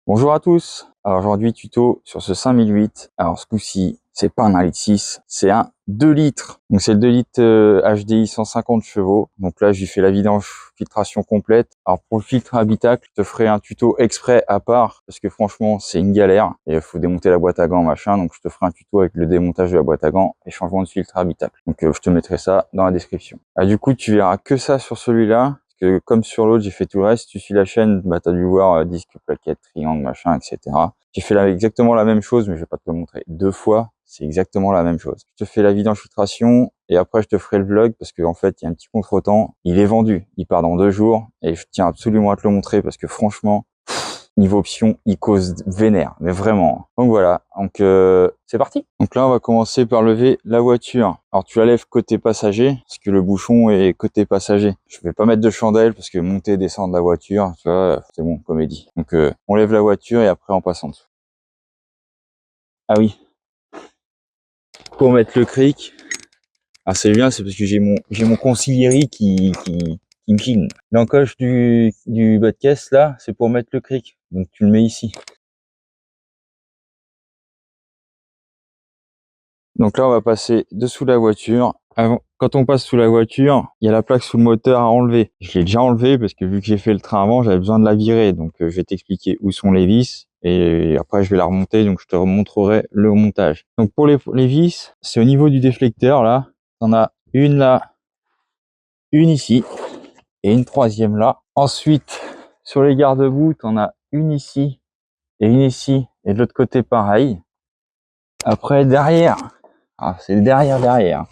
Bonjour à tous. Alors aujourd'hui tuto sur ce 5008. Alors ce coup-ci, c'est pas un 1,6 litre, c'est un 2 litres. Donc c'est le 2 litres HDI 150 chevaux. Donc là, j'ai fait la vidange filtration complète. Alors pour le filtre habitacle, je te ferai un tuto exprès à part parce que franchement, c'est une galère et il faut démonter la boîte à gants machin. Donc je te ferai un tuto avec le démontage de la boîte à gants et changement de filtre habitacle. Donc je te mettrai ça dans la description. Du coup, tu verras que ça sur celui-là. Que comme sur l'autre, j'ai fait tout le reste. Si tu suis la chaîne, bah, tu as dû voir disque, plaquette, triangle, machin, etc. J'ai fait exactement la même chose, mais je vais pas te le montrer deux fois. C'est exactement la même chose. Je te fais la vidange filtration et après je te ferai le vlog parce qu'en fait, il y a un petit contretemps. Il est vendu. Il part dans 2 jours et je tiens absolument à te le montrer parce que franchement, niveau option, il cause vénère, mais vraiment. Donc voilà, donc c'est parti. Donc là, on va commencer par lever la voiture. Alors tu la lèves côté passager, parce que le bouchon est côté passager. Je vais pas mettre de chandelle, parce que monter et descendre la voiture, tu vois, c'est bon, comédie. Donc on lève la voiture et après on passe en dessous. Ah oui, pour mettre le cric, ah c'est bien, c'est parce que j'ai mon conciliérie qui me filme. L'encoche du bas de caisse là, c'est pour mettre le cric. Donc tu le mets ici. Donc là, on va passer dessous la voiture. Quand on passe sous la voiture, il y a la plaque sous le moteur à enlever. Je l'ai déjà enlevé parce que vu que j'ai fait le train avant, j'avais besoin de la virer. Donc je vais t'expliquer où sont les vis et après je vais la remonter. Donc je te remontrerai le montage. Donc pour les vis, c'est au niveau du déflecteur là. On a une là, une ici et une troisième là. Ensuite, sur les garde-boue, on as une ici et une ici et de l'autre côté pareil. Après derrière, c'est le derrière.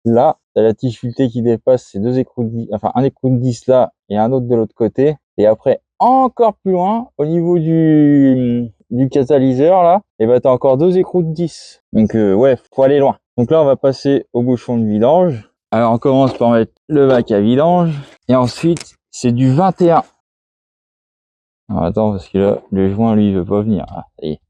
Là, t'as la tige filetée qui dépasse, c'est deux écrous de 10, enfin un écrou de 10 là et un autre de l'autre côté. Et après, encore plus loin, au niveau du catalyseur là, et bah t'as encore deux écrous de 10. Donc ouais, faut aller loin. Donc là, on va passer au bouchon de vidange. Alors on commence par mettre le bac à vidange. Et ensuite, c'est du 21. Alors attends, parce que là, le joint, lui, il veut pas venir. Ah, ça y est.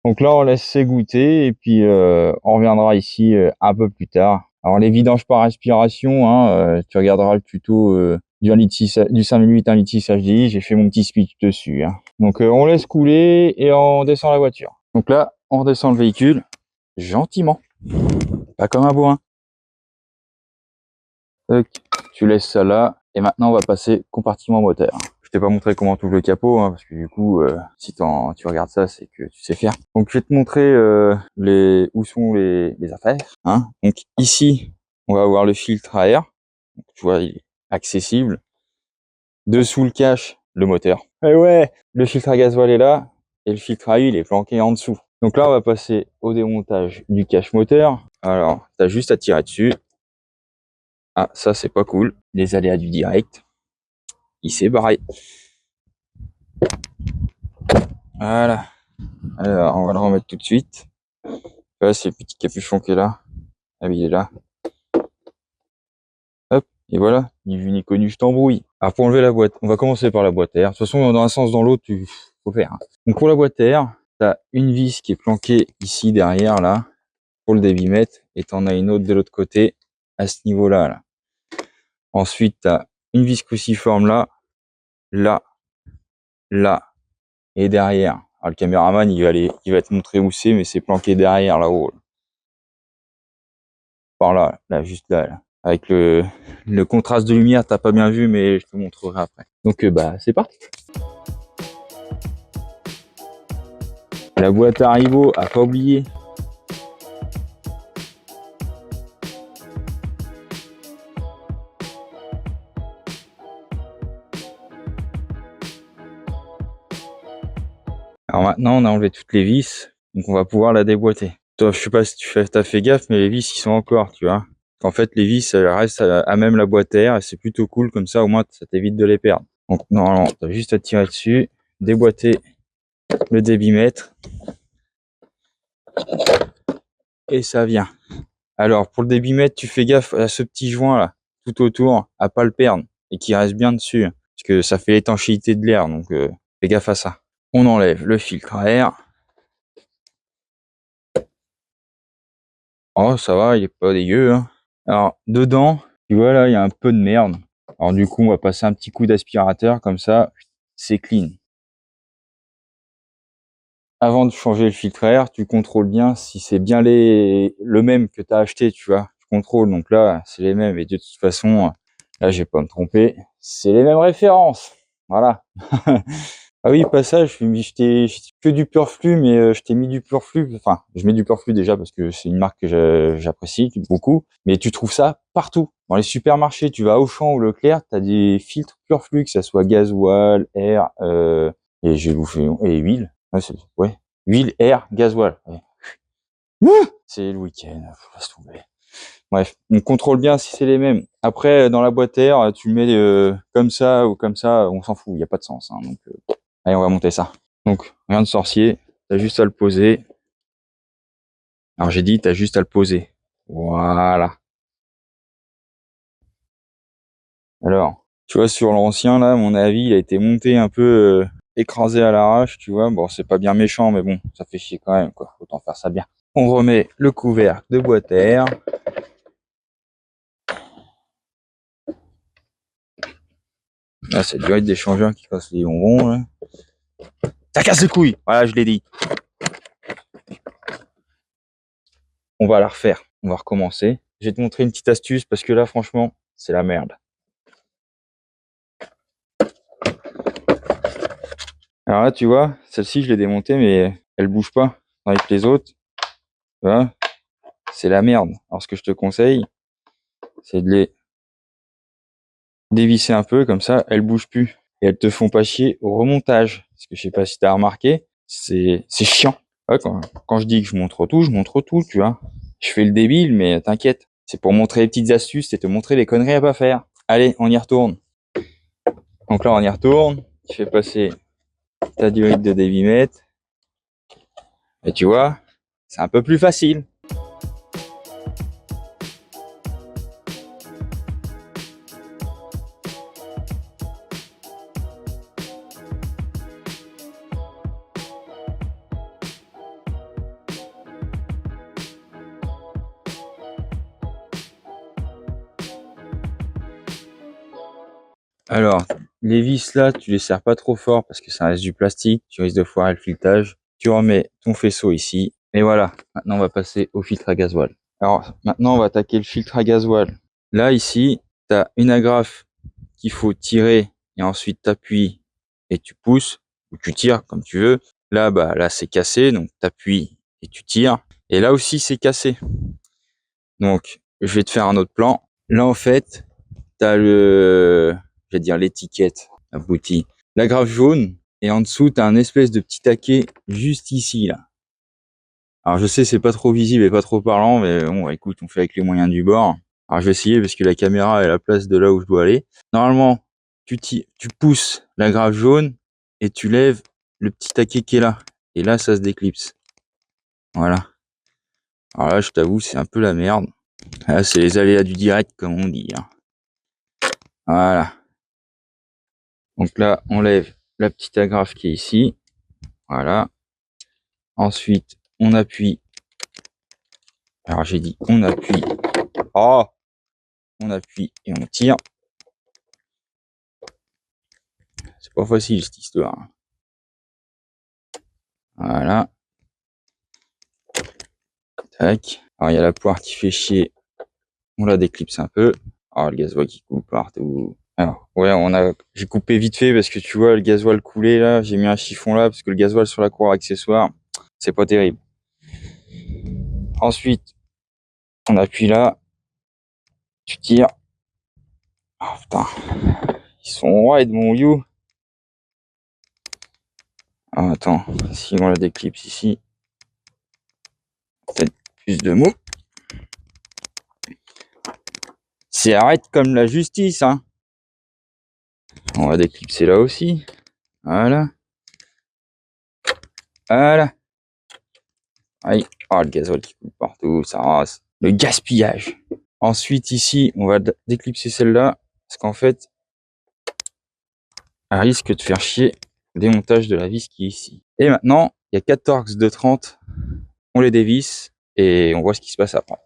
Donc là, on laisse s'égoutter et puis on reviendra ici un peu plus tard. Alors les vidanges par aspiration, hein, tu regarderas le tuto du 1,6 litre, du 5008 1,6 litre HDI, j'ai fait mon petit speech dessus. Hein. Donc on laisse couler et on descend la voiture. Donc là, on redescend le véhicule gentiment, pas comme un bourrin. Donc, tu laisses ça là et maintenant on va passer compartiment moteur. Je t'ai pas montré comment tu ouvres le capot, hein, parce que du coup, si tu regardes ça, c'est que tu sais faire. Donc je vais te montrer où sont les affaires. Hein. Donc ici, on va avoir le filtre à air. Donc, tu vois, il est accessible. Dessous le cache, le moteur. Et ouais, le filtre à gasoil est là et le filtre à huile est planqué en dessous. Donc là, on va passer au démontage du cache moteur. Alors, tu as juste à tirer dessus. Ah, ça, c'est pas cool. Les aléas du direct. Il s'est barré. Voilà. Alors, on va le remettre tout de suite. Là, c'est le petit capuchon qui est là. Ah oui, il est là. Hop, et voilà. Ni vu ni connu, je t'embrouille. Alors, pour enlever la boîte, on va commencer par la boîte à air. De toute façon, dans un sens, dans l'autre, tu faut faire. Hein. Donc, pour la boîte à air, t'as une vis qui est planquée ici, derrière, là, pour le débitmètre. Et t'en as une autre de l'autre côté, à ce niveau-là, là. Ensuite, t'as une vis cruciforme là, là, là, et derrière. Alors, le caméraman, il va te montrer où c'est, mais c'est planqué derrière, là-haut. Par là, là, juste là, là. Avec le contraste de lumière, t'as pas bien vu, mais je te montrerai après. Donc, bah, c'est parti. La boîte Haribo, à pas oublier. Alors maintenant, on a enlevé toutes les vis, donc on va pouvoir la déboîter. Toi, je sais pas si t'as fait gaffe, mais les vis, ils sont encore, tu vois. En fait, les vis, elles restent à même la boîte à air, et c'est plutôt cool, comme ça, au moins, ça t'évite de les perdre. Donc, normalement, t'as juste à tirer dessus, déboîter le débitmètre, et ça vient. Alors, pour le débitmètre, tu fais gaffe à ce petit joint là, tout autour, à pas le perdre, et qu'il reste bien dessus, parce que ça fait l'étanchéité de l'air, donc fais gaffe à ça. On enlève le filtre à air. Oh, ça va, il est pas dégueu. Hein. Alors, dedans, tu vois là, il y a un peu de merde. Alors du coup, on va passer un petit coup d'aspirateur, comme ça, c'est clean. avant de changer le filtre à air, tu contrôles bien si c'est bien le même que tu as acheté, tu vois. Tu contrôles, donc là, c'est les mêmes. Et de toute façon, là, je vais pas me tromper. C'est les mêmes références. Voilà. Ah oui, passage, je t'ai que du Purflux, mais je t'ai mis du Purflux. Enfin, je mets du Purflux déjà parce que c'est une marque que j'apprécie beaucoup. Mais tu trouves ça partout. Dans les supermarchés, tu vas à Auchan ou Leclerc, tu as des filtres Purflux, que ça soit gasoil, air, et j'ai bouffé, et huile. Ouais, huile, air, gasoil. Ouais. C'est le week-end, faut se trouver. Bref, on contrôle bien si c'est les mêmes. Après, dans la boîte air, tu le mets comme ça ou comme ça, on s'en fout, il n'y a pas de sens. Hein, donc, allez, on va monter ça. Donc, rien de sorcier, t'as juste à le poser. Alors j'ai dit, t'as juste à le poser. Voilà. Alors, tu vois, sur l'ancien, là, à mon avis, il a été monté un peu écrasé à l'arrache, tu vois. Bon, c'est pas bien méchant, mais bon, ça fait chier quand même, quoi. Autant faire ça bien. On remet le couvercle de boîte air. Là, c'est direct d'échangeur qui casse les bonbons, là. Ça casse les couilles! Voilà, je l'ai dit. On va la refaire. On va recommencer. Je vais te montrer une petite astuce parce que là, franchement, c'est la merde. Alors là, tu vois, celle-ci, je l'ai démontée, mais elle bouge pas. Avec les autres, tu vois, c'est la merde. Alors, ce que je te conseille, c'est de les dévisser un peu, comme ça, elles bougent plus. Et elles te font pas chier au remontage. Parce que je sais pas si t'as remarqué, c'est chiant. Ouais, quand je dis que je montre tout, tu vois. Je fais le débile, mais t'inquiète. C'est pour montrer les petites astuces et te montrer les conneries à pas faire. Allez, on y retourne. Donc là, on y retourne. Tu fais passer ta durite de dévimètre. Et tu vois, c'est un peu plus facile. Alors, les vis là, tu les serres pas trop fort parce que ça reste du plastique, tu risques de foirer le filetage. Tu remets ton faisceau ici. Et voilà, maintenant on va passer au filtre à gasoil. Alors, maintenant on va attaquer le filtre à gasoil. Là, ici, tu as une agrafe qu'il faut tirer et ensuite t'appuies et tu pousses ou tu tires comme tu veux. Là, bah là c'est cassé, donc t'appuies et tu tires. Et là aussi c'est cassé. Donc, je vais te faire un autre plan. Là, en fait, t'as je vais dire l'étiquette aboutie, la grappe jaune, et en dessous t'as un espèce de petit taquet juste ici là. Alors je sais c'est pas trop visible et pas trop parlant, mais bon écoute, on fait avec les moyens du bord. Alors je vais essayer parce que la caméra est à la place de là où je dois aller. Normalement, tu pousses la grappe jaune et tu lèves le petit taquet qui est là. Et là ça se déclipse. Voilà. Alors là je t'avoue c'est un peu la merde. Là c'est les aléas du direct comme on dit. Hein. Voilà. Donc là, on lève la petite agrafe qui est ici. Voilà. Ensuite, on appuie. Alors j'ai dit on appuie. Oh, on appuie et on tire. C'est pas facile cette histoire. Voilà. Tac. Alors il y a la poire qui fait chier. On la déclipse un peu. Oh, le gasoil qui coule partout. Alors, ouais, j'ai coupé vite fait parce que tu vois, le gasoil coulé là, j'ai mis un chiffon là parce que le gasoil sur la cour accessoire, c'est pas terrible. Ensuite, on appuie là, tu tires. Oh putain, ils sont raides mon you. Ah, attends, si on la déclipse ici, peut-être plus de mots. C'est arrête comme la justice, hein. On va déclipser là aussi. Voilà. Voilà. Aïe. Oh, le gasoil qui coule partout, ça rase. Le gaspillage. Ensuite, ici, on va déclipser celle-là, parce qu'en fait, elle risque de faire chier le démontage de la vis qui est ici. Et maintenant, il y a 4 Torx de 30. On les dévisse et on voit ce qui se passe après.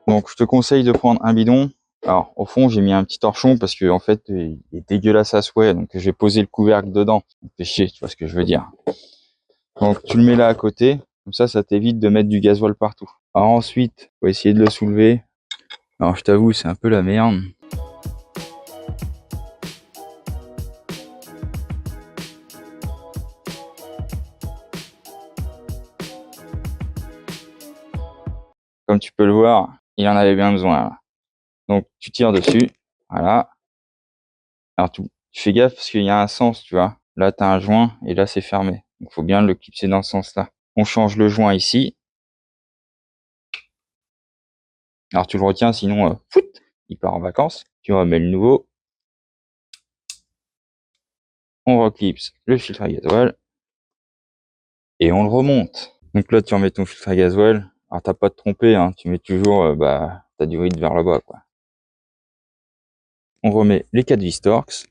Donc, je te conseille de prendre un bidon Alors, au fond, j'ai mis un petit torchon parce que en fait, il est dégueulasse à souhait. Donc, j'ai posé le couvercle dedans. Fais chier, tu vois ce que je veux dire. Donc, tu le mets là à côté. Comme ça t'évite de mettre du gasoil partout. Alors ensuite, faut essayer de le soulever. Alors, je t'avoue, c'est un peu la merde. Comme tu peux le voir, il en avait bien besoin, là. Donc, tu tires dessus. Voilà. Alors, tu fais gaffe parce qu'il y a un sens, tu vois. Là, tu as un joint et là, c'est fermé. Donc, faut bien le clipser dans ce sens-là. On change le joint ici. Alors, tu le retiens, sinon, il part en vacances. Tu remets le nouveau. On reclipse le filtre à gasoil. Et on le remonte. Donc là, tu remets ton filtre à gasoil. Alors, t'as pas de tromper, hein. Tu mets toujours, ta durite vers le bas, quoi. On remet les 4 vis Torx.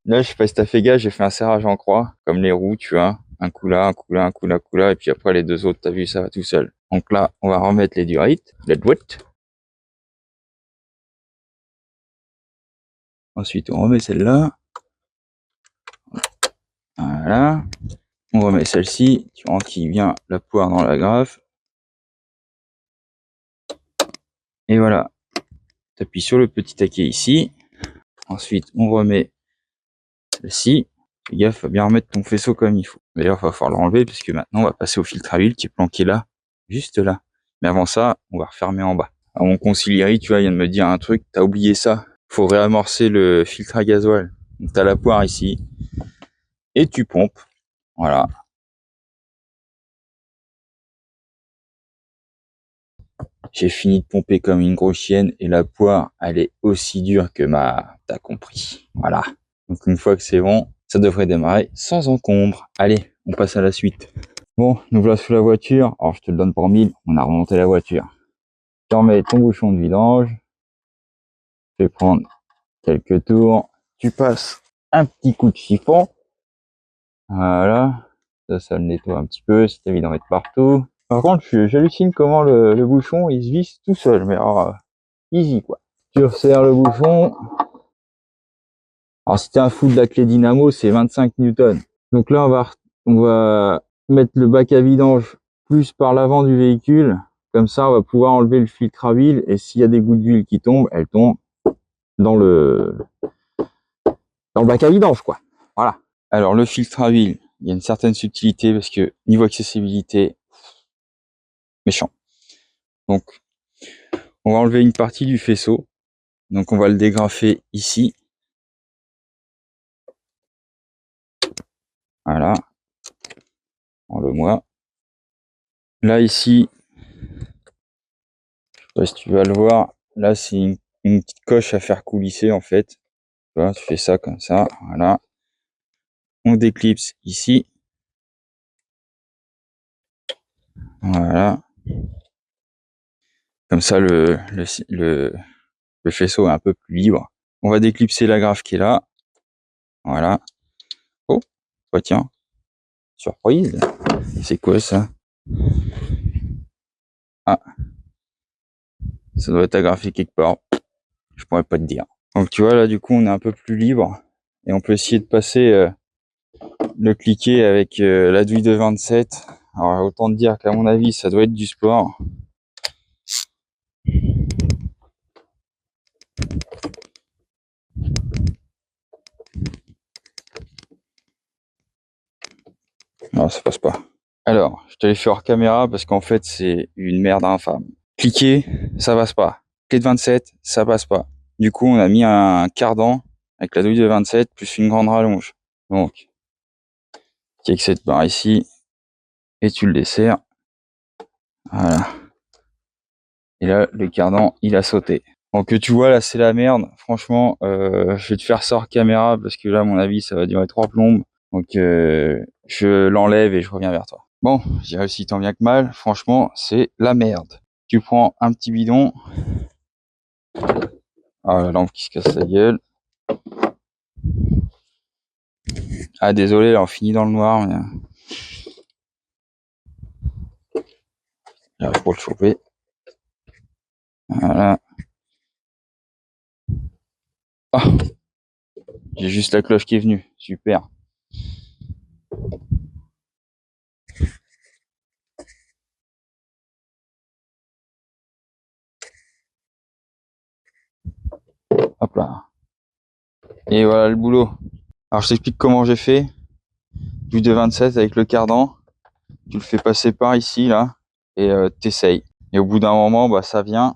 Là, je sais pas si t'as fait gaffe, j'ai fait un serrage en croix, comme les roues, tu vois. Un coup là, un coup là, un coup là, un coup là, et puis après les deux autres, t'as vu, ça va tout seul. Donc là, on va remettre les durites, les douettes. Ensuite, on remet celle-là. Voilà. On remet celle-ci, tu enquilles bien la poire dans la graffe. Et voilà. T'appuies sur le petit taquet ici. Ensuite, on remet celle-ci. Fais gaffe, faut bien remettre ton faisceau comme il faut. D'ailleurs, il va falloir l'enlever parce que maintenant, on va passer au filtre à huile qui est planqué là, juste là. Mais avant ça, on va refermer en bas. Alors, mon conciliary, tu vois, il vient de me dire un truc, t'as oublié ça. Faut réamorcer le filtre à gasoil. Donc, t'as la poire ici. Et tu pompes. Voilà. J'ai fini de pomper comme une grosse chienne et la poire, elle est aussi dure que ma... T'as compris. Voilà. Donc, une fois que c'est bon, ça devrait démarrer sans encombre. Allez, on passe à la suite. Bon, nous voilà sous la voiture. Alors, je te le donne pour 1000. On a remonté la voiture. Tu remets ton bouchon de vidange. Tu fais prendre quelques tours. Tu passes un petit coup de chiffon. Voilà. Ça le nettoie un petit peu. C'est évident d'en mettre partout. Par contre, j'hallucine comment le bouchon, il se visse tout seul. Mais alors, easy, quoi. Tu resserres le bouchon. Alors, si t'es un fou de la clé dynamo, c'est 25 newtons. Donc là, on va mettre le bac à vidange plus par l'avant du véhicule. Comme ça, on va pouvoir enlever le filtre à huile et s'il y a des gouttes d'huile qui tombent, elles tombent dans le bac à vidange, quoi. Voilà. Alors, le filtre à huile, il y a une certaine subtilité parce que niveau accessibilité, méchant. Donc, on va enlever une partie du faisceau. Donc, on va le dégrafer ici. Voilà. Enlève-moi. Là, ici, je sais pas si tu vas le voir. Là, c'est une petite coche à faire coulisser, en fait. Tu vois, tu fais ça comme ça. Voilà. On déclipse ici. Voilà. Comme ça, le faisceau est un peu plus libre. On va déclipser la graffe qui est là. Voilà. Oh, bah tiens, surprise. C'est quoi ça? Ah, ça doit être agrafé quelque part. Je pourrais pas te dire. Donc tu vois là, du coup, on est un peu plus libre et on peut essayer de passer le cliquet avec la douille de 27. Alors autant te dire qu'à mon avis, ça doit être du sport. Non, ça passe pas. Alors, je te l'ai fait hors caméra parce qu'en fait, c'est une merde infâme. Cliquer, ça passe pas. Clé de 27, ça passe pas. Du coup, on a mis un cardan avec la douille de 27 plus une grande rallonge. Donc, tu avec cette barre ici et tu le desserres. Voilà. Et là, le cardan, il a sauté. Donc, tu vois, là, c'est la merde. Franchement, je vais te faire ça hors caméra parce que là, à mon avis, ça va durer 3 plombes. Donc, je l'enlève et je reviens vers toi. Bon, j'ai réussi tant bien que mal. Franchement, c'est la merde. Tu prends un petit bidon. Ah, la lampe qui se casse la gueule. Ah, désolé, là, on finit dans le noir, mais j'arrive pour le choper. Voilà. Ah, j'ai juste la cloche qui est venue. Super. Hop là. Et voilà le boulot. Alors, je t'explique comment j'ai fait. Du de 27 avec le cardan. Tu le fais passer par ici, là. Et t'essayes. Et au bout d'un moment, bah, ça vient.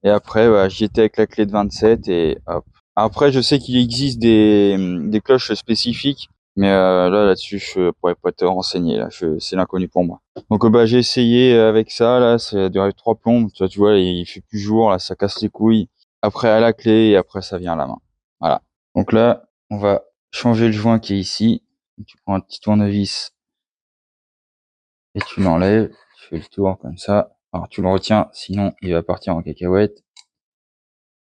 Et après, bah, j'y étais avec la clé de 27 et hop. Après, je sais qu'il existe des cloches spécifiques. Mais là-dessus, je pourrais pas te renseigner. Là, c'est l'inconnu pour moi. Donc, bah, j'ai essayé avec ça. Là, ça a duré 3 plombes. Tu vois, il fait plus jour. Là, ça casse les couilles. Après, à la clé et après, ça vient à la main. Voilà. Donc là, on va changer le joint qui est ici. Tu prends un petit tournevis et tu l'enlèves. Tu fais le tour comme ça. Alors, tu le retiens, sinon il va partir en cacahuète.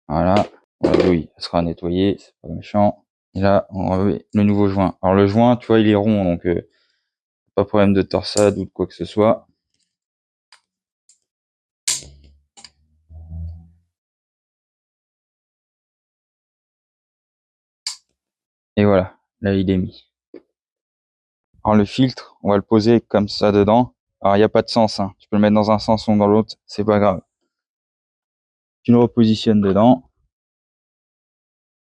Voilà. La douille, elle sera nettoyée. C'est pas méchant. Et là, on remet le nouveau joint. Alors, le joint, tu vois, il est rond, donc pas de problème de torsade ou de quoi que ce soit. Et voilà. Là, il est mis. Alors, le filtre, on va le poser comme ça dedans. Alors, il n'y a pas de sens, hein. Tu peux le mettre dans un sens ou dans l'autre. C'est pas grave. Tu le repositionnes dedans.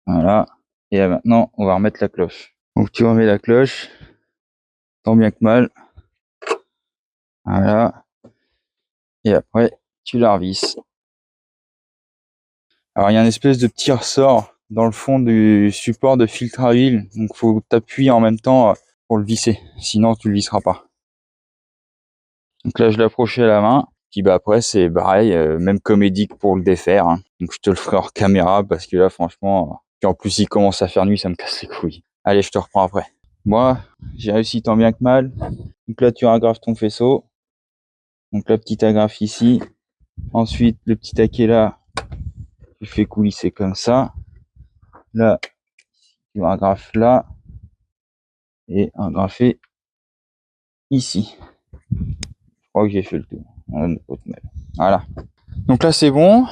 Voilà. Et là, maintenant, on va remettre la cloche. Donc, tu remets la cloche. Tant bien que mal. Voilà. Et après, tu la revisses. Alors, il y a une espèce de petit ressort dans le fond du support de filtre à huile. Donc, faut t'appuyer en même temps pour le visser. Sinon, tu le visseras pas. Donc là, je l'ai approché à la main. Puis bah après, c'est pareil, même comédie que pour le défaire, hein. Donc, je te le ferai hors caméra parce que là, franchement, puis en plus, il commence à faire nuit, ça me casse les couilles. Allez, je te reprends après. Moi, j'ai réussi tant bien que mal. Donc là, tu agrafes ton faisceau. Donc la petite agrafe ici. Ensuite, le petit taquet là, tu fais coulisser comme ça. Là, tu agrafes là. Et agrafer ici. Je crois que j'ai fait le tour. Voilà. Donc là, c'est bon.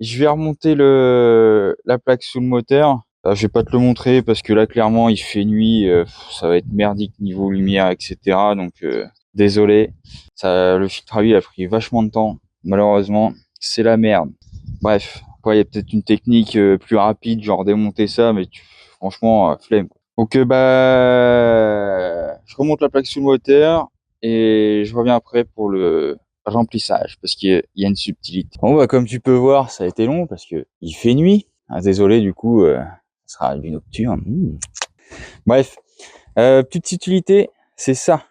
Je vais remonter la plaque sous le moteur. Je vais pas te le montrer parce que là, clairement, il fait nuit. Ça va être merdique niveau lumière, etc. Donc, désolé. Le filtre à huile a pris vachement de temps. Malheureusement, c'est la merde. Bref, après, il y a peut-être une technique plus rapide, genre démonter ça, mais franchement, flemme. Donc, je remonte la plaque sous le moteur et je reviens après pour le remplissage parce qu'il y a une subtilité. Bon, bah, comme tu peux voir, ça a été long parce que il fait nuit. Ah, désolé, du coup, ça sera une nocturne. Bref, petite subtilité, c'est ça.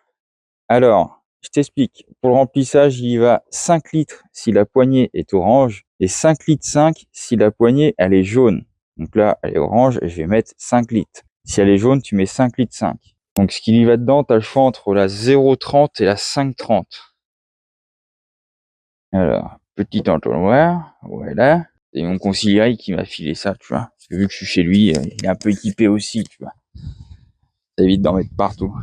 Alors, je t'explique. Pour le remplissage, il y va 5 litres si la poignée est orange et 5 litres 5 si la poignée elle est jaune. Donc là, elle est orange et je vais mettre 5 litres. Si elle est jaune, tu mets 5 litres 5. Donc ce qu'il y va dedans, tu as le choix entre la 0,30 et la 5,30. Alors, petit entonnoir, voilà. C'est mon conciliaire qui m'a filé ça, tu vois. Parce que vu que je suis chez lui, il est un peu équipé aussi, tu vois. Ça évite d'en mettre partout.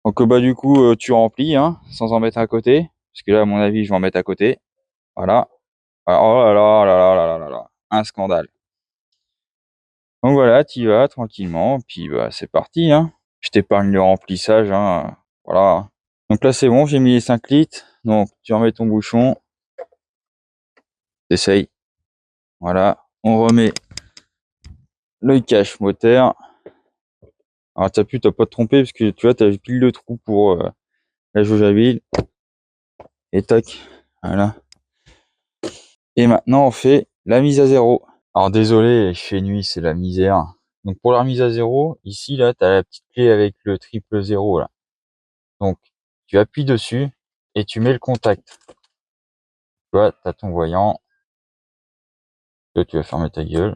Donc bah du coup, tu remplis, hein, sans en mettre à côté. Parce que là, à mon avis, je vais en mettre à côté. Voilà. Ah, oh là là là là là là là là. Un scandale. Donc voilà, tu y vas tranquillement, puis bah c'est parti, hein. Je t'épargne le remplissage, hein. Voilà. Donc là, c'est bon, j'ai mis les 5 litres. Donc, tu remets ton bouchon. T'essayes. Voilà. On remet le cache moteur. Alors, t'as pas te tromper parce que tu vois, t'as pile le trou pour la jauge à huile. Et tac. Voilà. Et maintenant, on fait la mise à zéro. Alors, désolé, il fait nuit, c'est la misère. Donc, pour la remise à zéro, ici, là, t'as la petite clé avec le triple zéro, là. Donc, tu appuies dessus et tu mets le contact. Tu vois, t'as ton voyant. Là, tu vas fermer ta gueule.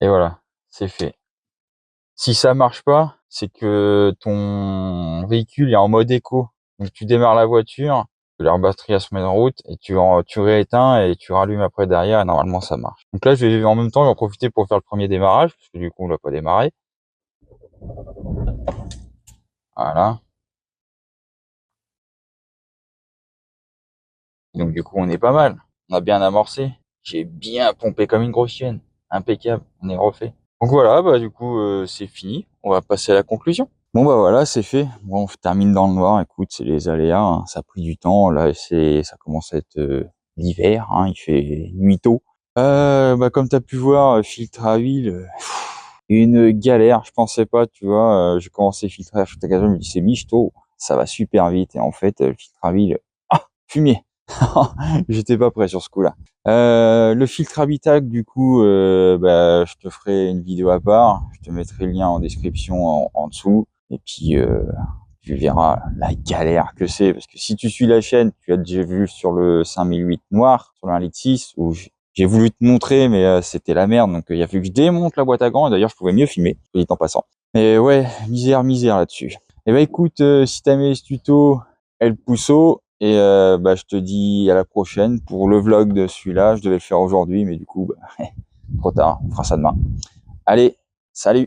Et voilà, c'est fait. Si ça marche pas, c'est que ton véhicule est en mode éco. Donc tu démarres la voiture leur batterie se met en route et tu rééteins et tu rallumes après derrière et normalement ça marche. Donc là, je vais en même temps, je vais en profiter pour faire le premier démarrage parce que du coup, on l'a pas démarré. Voilà. Donc du coup, on est pas mal. On a bien amorcé. J'ai bien pompé comme une grosse chienne. Impeccable. On est refait. Donc voilà, bah du coup, c'est fini. On va passer à la conclusion. Bon bah voilà, c'est fait. Bon, on termine dans le noir. Écoute, c'est les aléas, hein. Ça a pris du temps. Là, ça commence à être l'hiver, hein. Il fait nuit tôt. Bah comme t'as pu voir, filtre à huile, une galère. Je pensais pas, tu vois. J'ai commencé filtrer à Futagasa, je me dis c'est michto, ça va super vite. Et en fait, le filtre à huile, fumier. J'étais pas prêt sur ce coup-là. Le filtre habitacle, du coup, bah, je te ferai une vidéo à part. Je te mettrai le lien en description en dessous. Et puis, tu verras la galère que c'est. Parce que si tu suis la chaîne, tu as déjà vu sur le 5008 noir, sur le 1,6 litre, où j'ai voulu te montrer, mais c'était la merde. Donc, il a fallu que je démonte la boîte à gants. Et d'ailleurs, je pouvais mieux filmer, dit en passant. Et ouais, misère là-dessus. Et bah écoute, si t'as aimé ce tuto, El Pouceau, et bah, je te dis à la prochaine pour le vlog de celui-là. Je devais le faire aujourd'hui, mais du coup, bah, trop tard, on fera ça demain. Allez, salut!